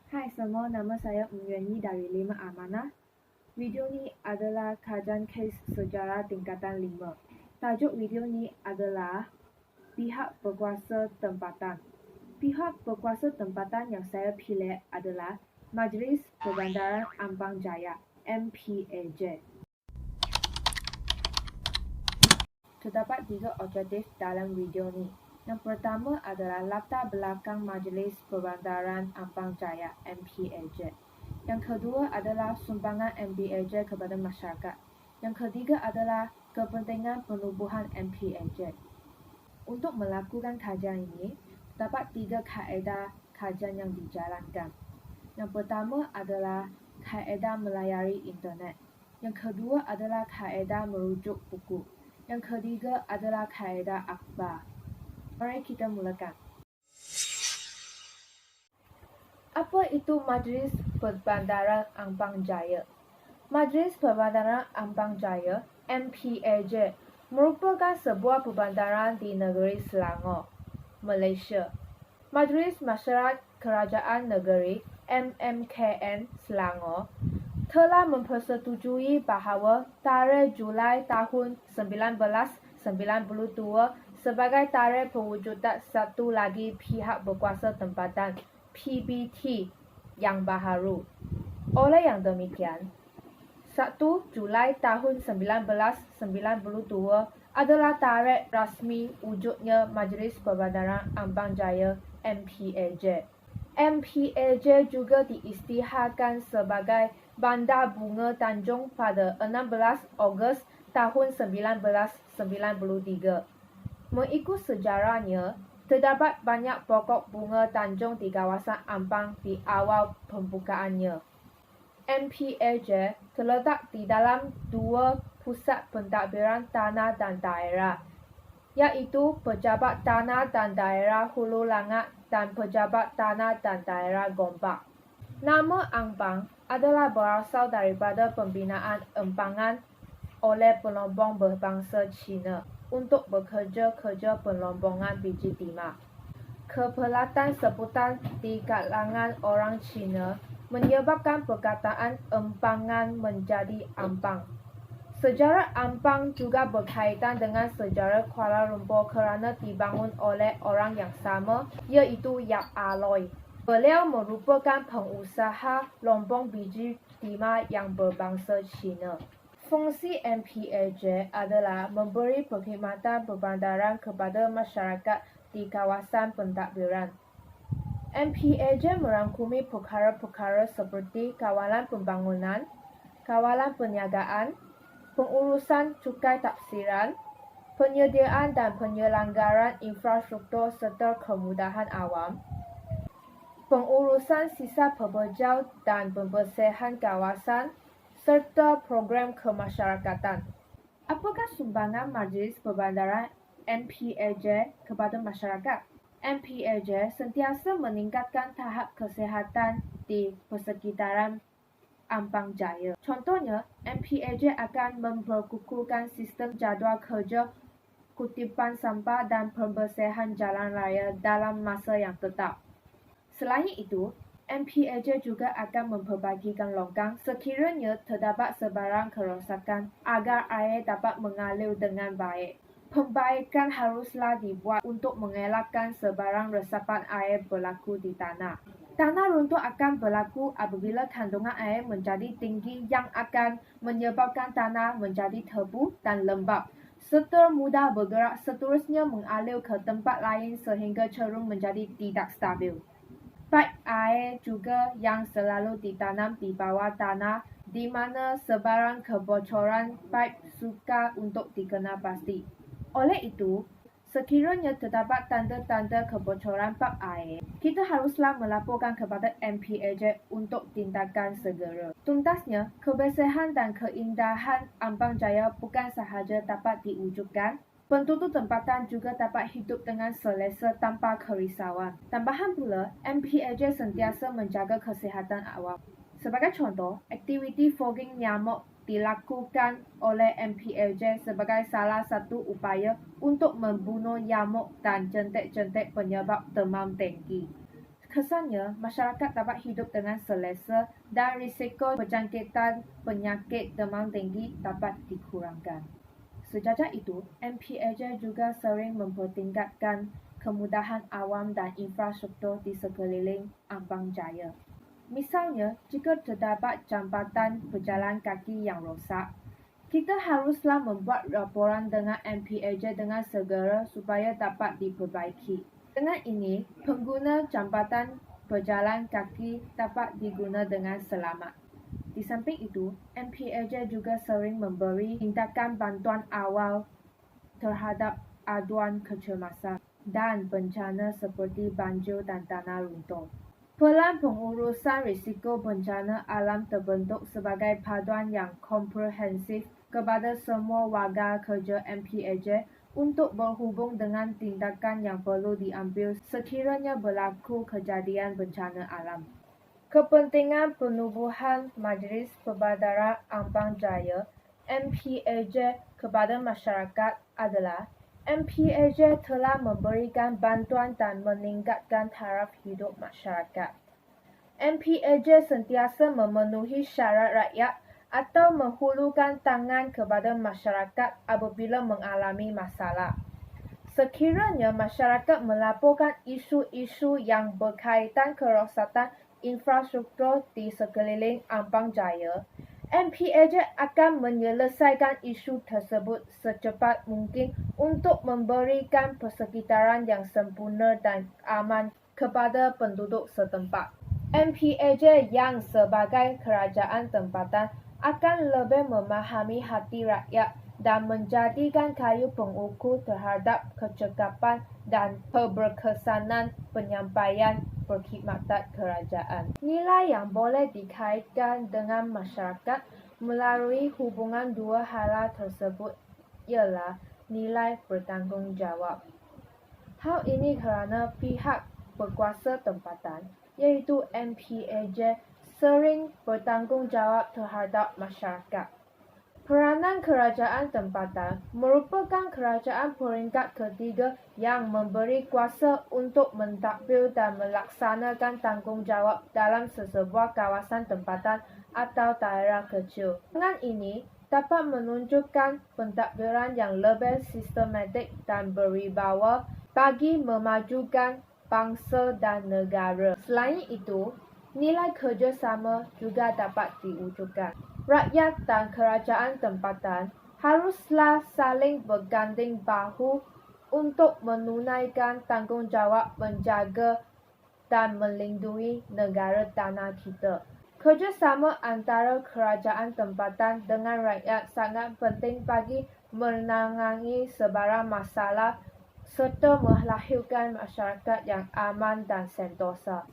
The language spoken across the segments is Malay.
Hai semua, nama saya Yuanyi dari 5 Amanah. Video ini adalah kajian kes sejarah tingkatan 5. Tajuk video ini adalah pihak berkuasa tempatan. Pihak berkuasa tempatan yang saya pilih adalah Majlis Perbandaran Ampang Jaya (MPAJ). Terdapat 3 objektif dalam video ini. Yang pertama adalah latar belakang Majlis Perbandaran Ampang Jaya (MPAJ). Yang kedua adalah sumbangan MPAJ kepada masyarakat. Yang ketiga adalah kepentingan penubuhan MPAJ. Untuk melakukan kajian ini, terdapat 3 kaedah kajian yang dijalankan. Yang pertama adalah kaedah melayari internet. Yang kedua adalah kaedah merujuk buku. Yang ketiga adalah kaedah akhbar. Mari kita mulakan. Apa itu Majlis Perbandaran Ampang Jaya? Majlis Perbandaran Ampang Jaya (MPAJ) merupakan sebuah perbandaran di negeri Selangor, Malaysia. Majlis Masyarakat Kerajaan Negeri (MMKN) Selangor telah mempersetujui bahawa tarikh Julai tahun 1992 sebagai tarikh perwujudan satu lagi pihak berkuasa tempatan PBT yang baharu. Oleh yang demikian, 1 Julai tahun 1992 adalah tarikh rasmi wujudnya Majlis Perbandaran Ampang Jaya (MPAJ). MPAJ juga diisytiharkan sebagai Bandar Bunga Tanjung pada 16 Ogos tahun 1993. Mengikut sejarahnya, terdapat banyak pokok bunga Tanjung di kawasan Ampang di awal pembukaannya. MPAJ terletak di dalam 2 pusat pentadbiran tanah dan daerah, iaitu Pejabat Tanah dan Daerah Hulu Langat dan Pejabat Tanah dan Daerah Gombak. Nama Ampang adalah berasal daripada pembinaan empangan oleh pelombong berbangsa Cina untuk bekerja-kerja pelombongan biji timah. Kepelatan sebutan di kalangan orang Cina menyebabkan perkataan empangan menjadi ampang. Sejarah Ampang juga berkaitan dengan sejarah Kuala Lumpur kerana dibangun oleh orang yang sama, iaitu Yap Aloy. Beliau merupakan pengusaha lombong biji timah yang berbangsa Cina. Fungsi MPAJ adalah memberi perkhidmatan perbandaran kepada masyarakat di kawasan pentadbiran. MPAJ merangkumi perkara-perkara seperti kawalan pembangunan, kawalan perniagaan, pengurusan cukai tafsiran, penyediaan dan penyelenggaraan infrastruktur serta kemudahan awam, pengurusan sisa peberjau dan pembersihan kawasan, serta program kemasyarakatan. Apakah sumbangan Majlis Perbandaran MPAJ kepada masyarakat? MPAJ sentiasa meningkatkan tahap kesihatan di persekitaran Ampang Jaya. Contohnya, MPAJ akan memperkukuhkan sistem jadual kerja kutipan sampah dan pembersihan jalan raya dalam masa yang tetap. Selain itu, MPAJ juga akan memperbaikikan longgang sekiranya terdapat sebarang kerosakan agar air dapat mengalir dengan baik. Pembaikan haruslah dibuat untuk mengelakkan sebarang resapan air berlaku di tanah. Tanah runtuh akan berlaku apabila kandungan air menjadi tinggi yang akan menyebabkan tanah menjadi tebu dan lembap, serta mudah bergerak seterusnya mengalir ke tempat lain sehingga cenderung menjadi tidak stabil. Paip air juga yang selalu ditanam di bawah tanah di mana sebarang kebocoran paip sukar untuk dikenal pasti. Oleh itu, sekiranya terdapat tanda-tanda kebocoran paip air, kita haruslah melaporkan kepada MPAJ untuk tindakan segera. Tuntasnya, kebersihan dan keindahan Ampang Jaya bukan sahaja dapat diwujudkan, penduduk tempatan juga dapat hidup dengan selesa tanpa kerisauan. Tambahan pula, MPAJ sentiasa menjaga kesihatan awam. Sebagai contoh, aktiviti fogging nyamuk dilakukan oleh MPAJ sebagai salah satu upaya untuk membunuh nyamuk dan jentik-jentik penyebab demam denggi. Kesannya, masyarakat dapat hidup dengan selesa dan risiko penjangkitan penyakit demam tinggi dapat dikurangkan. Sejajar itu, MPAJ juga sering mempertingkatkan kemudahan awam dan infrastruktur di sekeliling Ambang Jaya. Misalnya, jika terdapat jambatan pejalan kaki yang rosak, kita haruslah membuat laporan dengan MPAJ dengan segera supaya dapat diperbaiki. Dengan ini, pengguna jambatan pejalan kaki dapat diguna dengan selamat. Di samping itu, MPAJ juga sering memberi tindakan bantuan awal terhadap aduan kecemasan dan bencana seperti banjir dan tanah runtuh. Pelan pengurusan risiko bencana alam terbentuk sebagai paduan yang komprehensif kepada semua warga kerja MPAJ untuk berhubung dengan tindakan yang perlu diambil sekiranya berlaku kejadian bencana alam. Kepentingan penubuhan Majlis Perbandaran Ambang Jaya MPAJ kepada masyarakat adalah MPAJ telah memberikan bantuan dan meningkatkan taraf hidup masyarakat. MPAJ sentiasa memenuhi syarat rakyat atau menghulurkan tangan kepada masyarakat apabila mengalami masalah. Sekiranya masyarakat melaporkan isu-isu yang berkaitan kerosakan infrastruktur di sekeliling Ambang Jaya, MPAJ akan menyelesaikan isu tersebut secepat mungkin untuk memberikan persekitaran yang sempurna dan aman kepada penduduk setempat. MPAJ yang sebagai kerajaan tempatan akan lebih memahami hati rakyat dan menjadikan kayu pengukur terhadap kecekapan dan keberkesanan penyampaian perkhidmatan kerajaan. Nilai yang boleh dikaitkan dengan masyarakat melalui hubungan dua hala tersebut ialah nilai bertanggungjawab. Hal ini kerana pihak berkuasa tempatan, iaitu MPAJ, sering bertanggungjawab terhadap masyarakat. Peranan kerajaan tempatan merupakan kerajaan peringkat ketiga yang memberi kuasa untuk mentadbir dan melaksanakan tanggungjawab dalam sesebuah kawasan tempatan atau daerah kecil. Dengan ini, dapat menunjukkan pentadbiran yang lebih sistematik dan berwibawa bagi memajukan bangsa dan negara. Selain itu, nilai kerjasama juga dapat diwujudkan. Rakyat dan kerajaan tempatan haruslah saling berganding bahu untuk menunaikan tanggungjawab menjaga dan melindungi negara tanah kita. Kerjasama antara kerajaan tempatan dengan rakyat sangat penting bagi menangani sebarang masalah serta melahirkan masyarakat yang aman dan sentosa.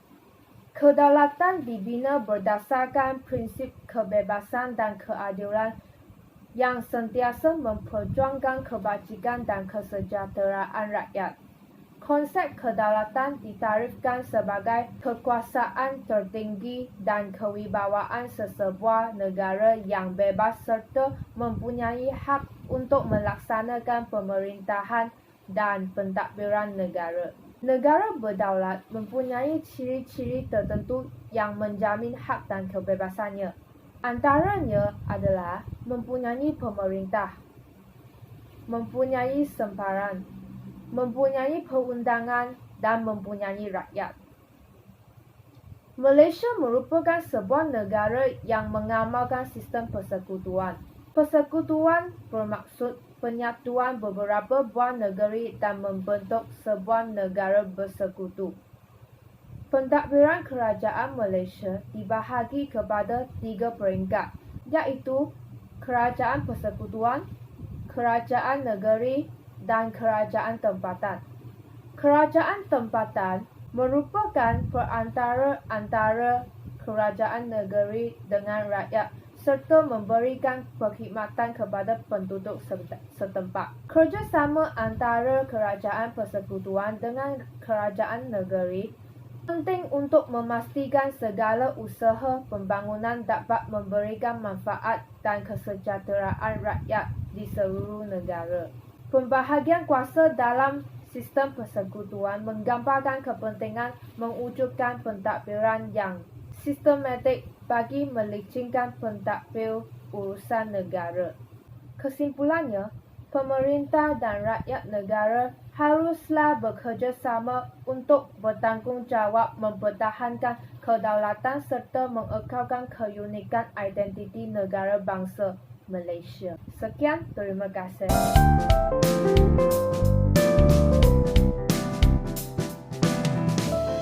Kedaulatan dibina berdasarkan prinsip kebebasan dan keadilan yang sentiasa memperjuangkan kebajikan dan kesejahteraan rakyat. Konsep kedaulatan ditarifkan sebagai kekuasaan tertinggi dan kewibawaan sesebuah negara yang bebas serta mempunyai hak untuk melaksanakan pemerintahan dan pentadbiran negara. Negara berdaulat mempunyai ciri-ciri tertentu yang menjamin hak dan kebebasannya. Antaranya adalah mempunyai pemerintah, mempunyai semparan, mempunyai perundangan dan mempunyai rakyat. Malaysia merupakan sebuah negara yang mengamalkan sistem persekutuan. Persekutuan bermaksud penyatuan beberapa buah negeri dan membentuk sebuah negara bersekutu. Pentadbiran kerajaan Malaysia dibahagi kepada 3 peringkat, iaitu kerajaan persekutuan, kerajaan negeri dan kerajaan tempatan. Kerajaan tempatan merupakan perantara antara kerajaan negeri dengan rakyat serta memberikan perkhidmatan kepada penduduk setempat. Kerjasama antara kerajaan persekutuan dengan kerajaan negeri penting untuk memastikan segala usaha pembangunan dapat memberikan manfaat dan kesejahteraan rakyat di seluruh negara. Pembahagian kuasa dalam sistem persekutuan menggambarkan kepentingan mewujudkan pentadbiran yang sistematik bagi melicinkan pentadbir urusan negara. Kesimpulannya, pemerintah dan rakyat negara haruslah bekerjasama untuk bertanggungjawab mempertahankan kedaulatan serta mengekalkan keunikan identiti negara bangsa Malaysia. Sekian, terima kasih.